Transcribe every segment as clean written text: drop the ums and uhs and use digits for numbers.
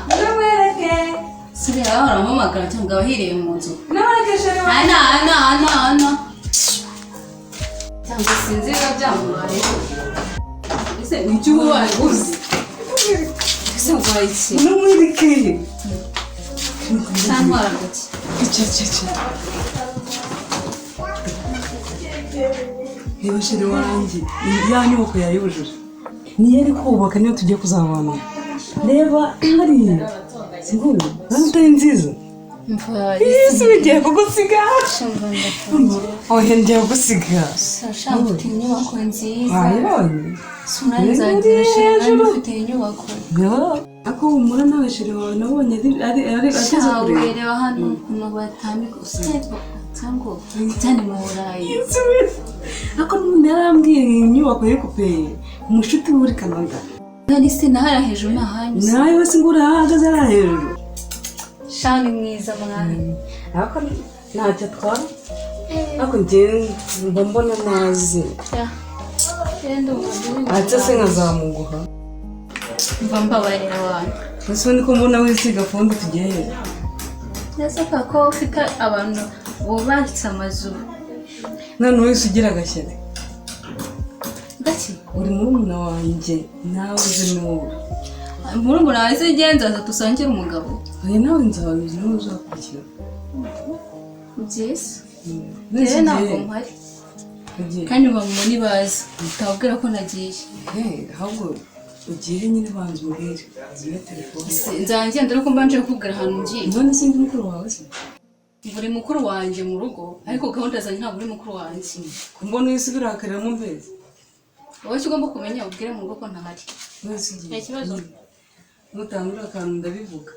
Namwereke. Siriya baramamagara cyangwa abahiriye mu nzu. Namwereke sheri wawe. Ana. Cyangwa sinzira byamubaye. Ese nicyo ubaye uzi. Ese ubaye iki? Namwereke. Santwara gake. Cece. Reba sheri wanjye. Ya nyubako yayujuje. Niyo ari kubaka niyo tugiye kuzabana. Reba hariya. Singuye. Nantari nziza. Yesu bigiye kugusiga. Oya ngiye kugusiga. Sasha mfite inyubako nziza. Wayibonye? Sunanzagira sheri mfite inyubako. Ako umura nawe sheri wawe nabonye ari ageze kure. Reba hano ukuntu batambika usiteko cyangwa cyane mu Burayi. Ako n'undi yarambwiye inyubako yo kupeye. Umushuti muri Canada. Nani se nahara hejuru nahanyuze. Nawe wese ngura ahagaze ara hejuru. Shani mwiza mwana. Ako ntacyo twara. Ako ngiye mbona nazi. Yendo ubu. Acha se nkazamuguha. Mva mbabarira abantu. Ese niko mbona wisiga fundi tugiye. Ndasaka ko ufite abantu bubatse amazu. None wese ugira agashyari. Gaki Uri murumuna wanjye nawe uzi n'uwo. murumuna wawe se genza tusangira umugabo. Oya nawe nzabizi nawe uzakurikira. Byiza. Rero ntabwo mpari. Kandi bamubona bazi. Utabwira ko nagiye. Ahubwo ugiye nyine banze umubwire. Zibe telefone. Nzangenda ariko mbanje kukubwira ahantu ngiye. None se ndi mukuru wawe se? Buri mukuru wanjye mu rugo ariko gahunda zanjye ntabwo uri mukuru wanjye. Mbona wese birakarira mu mbezi. Wowe ugomba kumenya ubwire mu rugo ko ntahari. Wese ugiye. Nta kibazo. Mutangura akantu ndabivuga.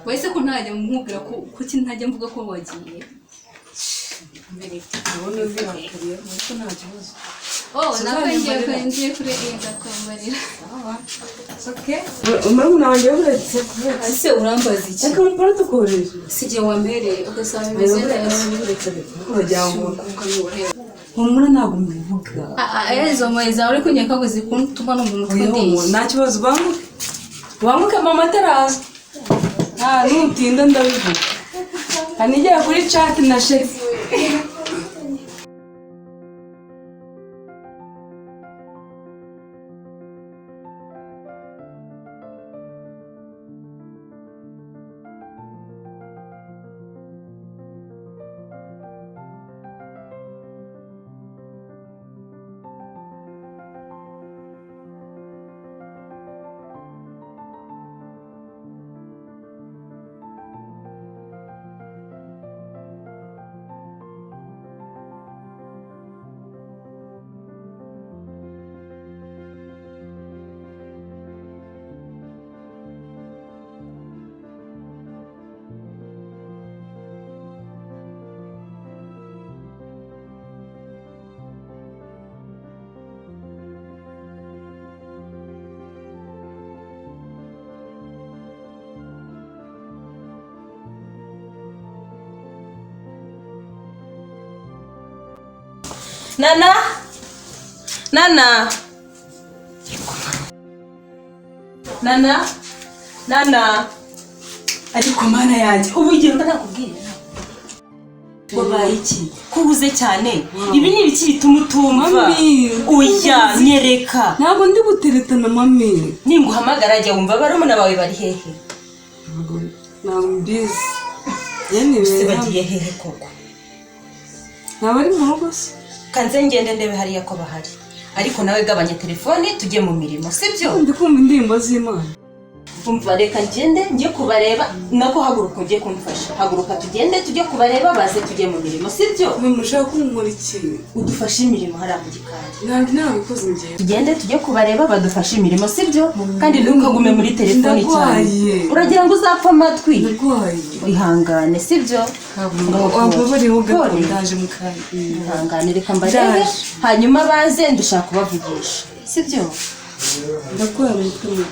Wese ko ntajya mumubwira ko kuki ntajya mvuga ko wagiye. Mbere Ubona birakarira ariko nta kibazo. ngiye kurenda kwambarira. Okay. Murumuna wanjye uretse Ese urambaza iki? Aka mpora tukoresha. Sije wambereye ugasaba imeze neza. Urajyango Humura ntabwo mbivuga. Izo moye zawe uri kunyeka ngo zikutuma no mu mutwe ndishye. Nta kibazo banguke. Banguke mama taraza. Nutinda ndabivuga. Kanijya kuri chat na chef. Nana. Ariko mana yanjye ubugiye ndakubwira. Wabaye iki? Kubuze cyane. Ibi ni ibiki bituma utumva. Oya nyereka. Ntabwo ndi guteretana mami. Ninguhamagara ajya wumva barumuna bawe bari hehe? Ntabwo mbizi. Yene bagiye hehe koko? Nabari mu rugo se. Kanze ngende ndebe hariya ko bahari. Ariko nawe gabanya telefone tujye mu mirimo sibyo? Ndi kumva indirimbo z'Imana. Umva reka ngende njye kubareba nako haguruka ugiye kumfasha. Haguruka tugende tujye kubareba baze tujye mu mirimo sibyo? Mushaka kumurikira. Udufashe imirimo hari mu gikari. Nabikoze ngiye. Tugende tujye kubareba badufashe imirimo sibyo? Kandi ntukagume muri telefone cyane. Uragira ngo uzapfa amatwi. Ihangane sibyo? Wababariho gato ndaje mukari. Ihangane reka mbarebe hanyuma baze ndushaka kubavugisha sibyo? Ndakora mutwe.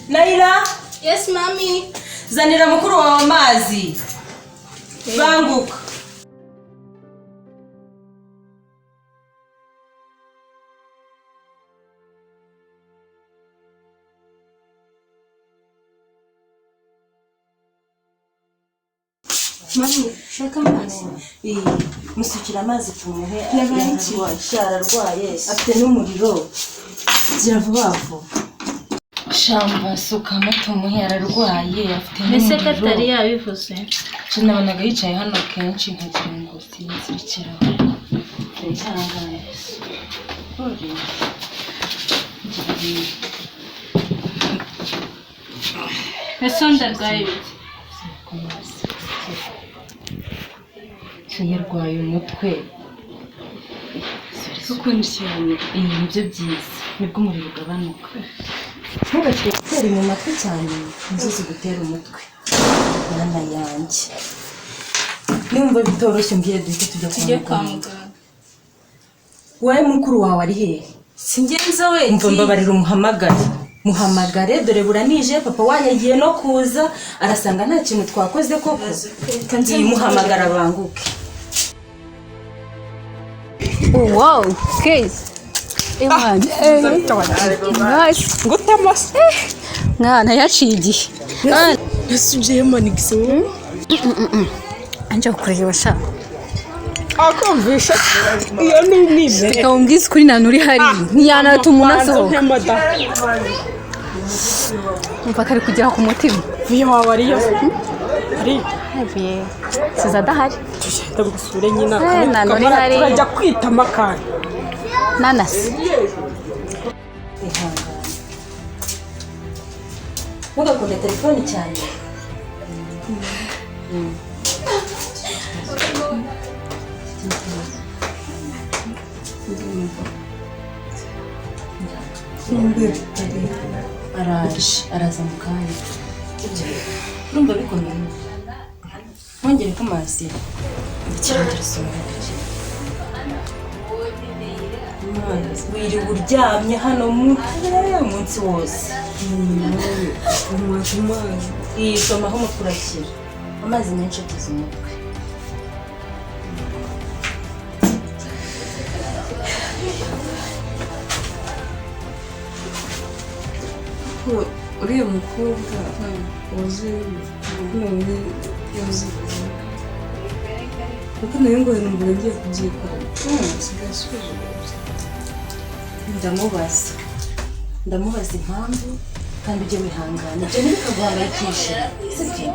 Naila? Yes, mommy. Zanira mukuru wawe amazi. banguka. Mami, shaka amazi. Musukira amazi tumuhe. Ararwaye. Afite n'umuriro. Gira vuba vuba. Shamba suka tumuhe ararwaye. Afite n'umuriro. Ese Katari yabivuze? Nabonaga yicaye hano kenshi nkagira ngo sinzikiraho. Ndihangane. Ese ndarwaye yarwaye umutwe ukundi cyane nibyo byiza nibwo umuriro ugabanuka ntugakire gutera mu matwi cyane inzuzi gutera umutwe mwana yanjye nimba bitoroshye mbye duhite tujya kwa muganga wowe mukuru wawe ari hehe singenza we mva mbabarira muhamagare dore buranije papa wanyagiye no kuza arasanga nta kintu twakoze koko kandi muhamagara banguke. Wow, guys. Nice. Ngutamas. Mwana yaciye igihe. Nasubye manigise. Anje kureba sha. Akumvisha iyo nize. Tukawumvise kuri nani uri hari. Ntiyana tumunasohoka. Mpaka ari kugera ku mutima. Viyo wariyo. Ari. Habiye. Sizadahari. Ndagusure nyina. Nani turajya kwita makara. Nanasi. Ntugakunda telefone cyane. araza mu kanya. Urumva bikomeye. Wongere ko amazi. Wiri uryamye hano umunsi wose. Somaho umukurakira. Amazi menshi atuze umutwe. Uriya mukobwa waje none yaje kuko nayo ngo numva ngiye kubyikora. Ndamubaza impamvu kandi ujye wihangana. Ibyo ntibikaguhangayikishe. Sibyo?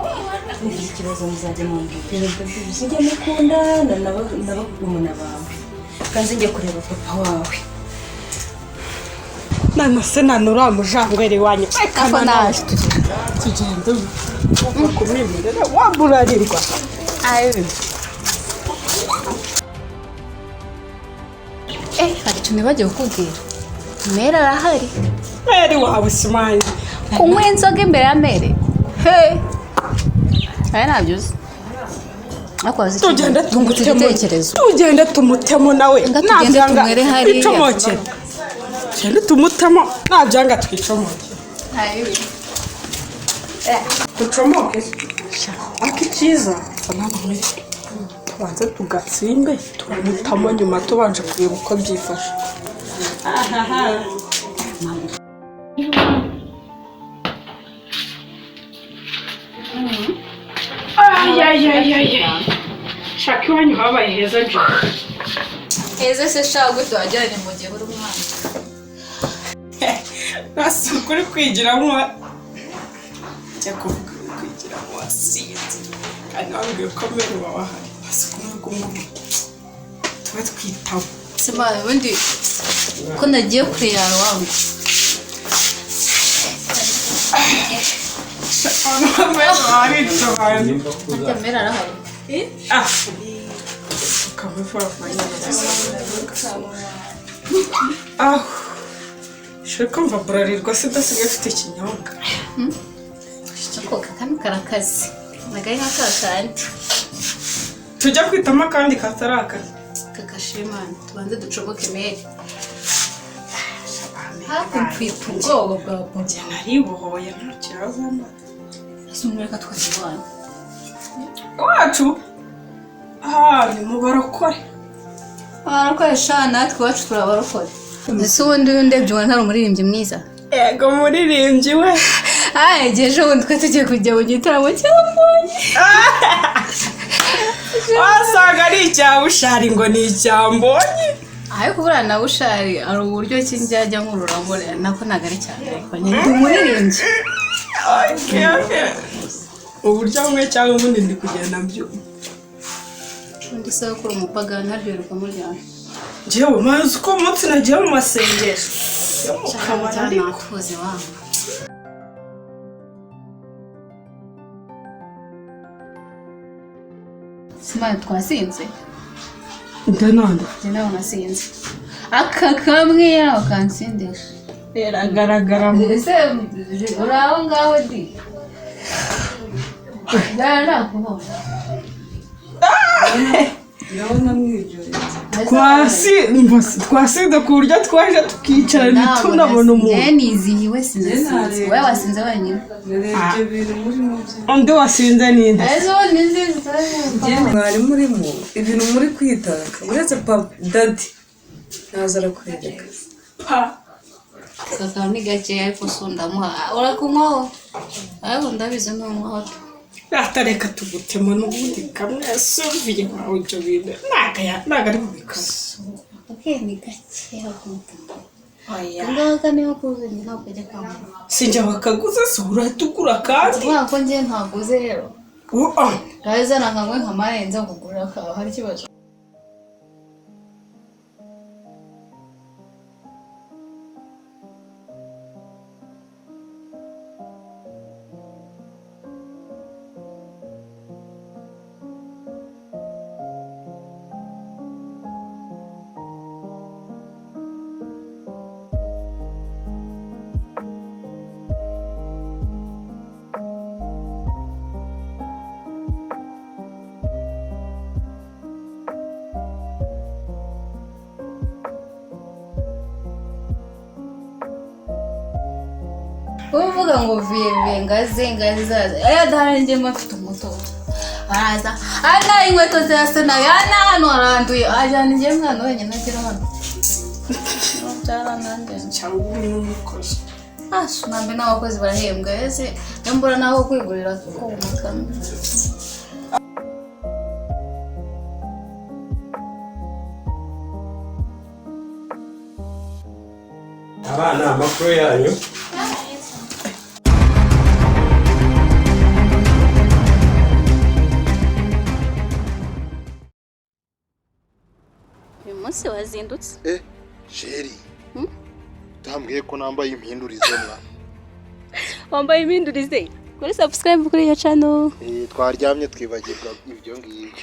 Niba ikibazo muzajya mumbwira. Mujye mukundana n'abagumuna bawe. Kandi njye kureba papa wawe. Nana se nanura mujangwere wanyu. Kafa naje tugenda. Bakumirira waburarirwa. Ayo. Hari ikintu bagiye kukubwira. Mera arahari. Meri wawe simanye. Kunywa inzoga imbere ya Mere. He. Aya nabyuze. Akwazi tugenda tumutemo. Tugenda tumutemo nawe. Nabyanga icomokera. Tugenda tumutemo nabyanga twicomokera. Ayo. Tucomoke. Akikiza. Sanabwe. Tubanze tugatsimbe turamutamo nyuma tubanje kureba uko byifashe. Shaki wanyu habaye heza nje. Heza se shago twajyane mu gihe uri umwana. Nasukuri kwigiramo. Cyo kuvuga kwigiramo wasinze. Kandi wambwiye ko mbere wabahari. Nasukuri gumuntu. Tuba twitaho. Sema ubundi ko nagiye kure yawe wangu. Mera arahari. Shaka mva burarirwa sidasigaye afite ikinyobwa. Ako kakanu karakazi. Nagaye nk'akakandi. Tujya kwitamo kandi katarakazi. Kakashimana tubanze ducoboke Mere. Hakumpiye ubwoba bwa Njye naribohoye nta kibazo mba. Asumureka twazibana. Wacu ni mu barokore. Abarokore sha natwe iwacu turabarokore. Ese ubundi ndebye ubona ntari umuririmbyi mwiza? Yego muririmbyi we. Ejo bundi twe tugiye kujya mu gitaramo cy'abonye. Wasanga ari icyabushari ngo ni icyambonye. Ariko buriya na bushari ari uburyo ki njyajya nkururamo nako nagari cyane ariko ndi umuririmbyi. Okay. Uburyo bumwe cyangwa ubundi ndi kugenda mbyumva. Undi se ko umupagani haryoherwa muryana. Jewe maze uko umunsi nagiye mu masengesho. Yo mu kabari ariko. Nakuze wangu. Sima twasinze. Ndananda. Jena unasinze. Aka kamwe yawe kansindisha. Biragaragara mu. Ese uraho ngaho di. Dara kubona. Ndabona mwibyoretse. Twasinde ku buryo twaje tukicara ntitunabona umuntu. Nizihiwe sinzi. Wewe wasinze wenyine. Ibyo bintu murimo byo. Undi wasinze ninde? Ezo nizinze. Mwari murimo ibintu muri kwitaka uretse papa daddy nazara kwereka. Kaka ni gake ariko sondamuha. Urakunywaho. Ariko ndabizi n'umwaho. Atareka tugutema n'ubundi kamwe suviye kwa ujyo bintu. Naga ari kubikaza. Okay ni gake hakuta. Ngaga niho kuzanye ntabwo ajya kwamara. Sinjya bakaguza sura tugura kandi. Mwako nje ntaguze rero. Gaza nakamwe nkamarenza kugura ka hari kibazo. Uvuga ngo vive ngaze aya darange mafite umuto araza ana inkweto zirasa na yana hano aranduye ajana ngiye mwana wenyine nagira hano cyara nanjye cyangwa umukozi nambe n'abakozi barahembwa ese mbura naho kwigurira ko umukana abana amakuru yanyu Munsi wazindutse Sheri utambwiye ko nambaye impindurize mwana wambaye impindurize kuri subscribe kuri iyo channel twaryamye twibagirwa ibyo ngibyo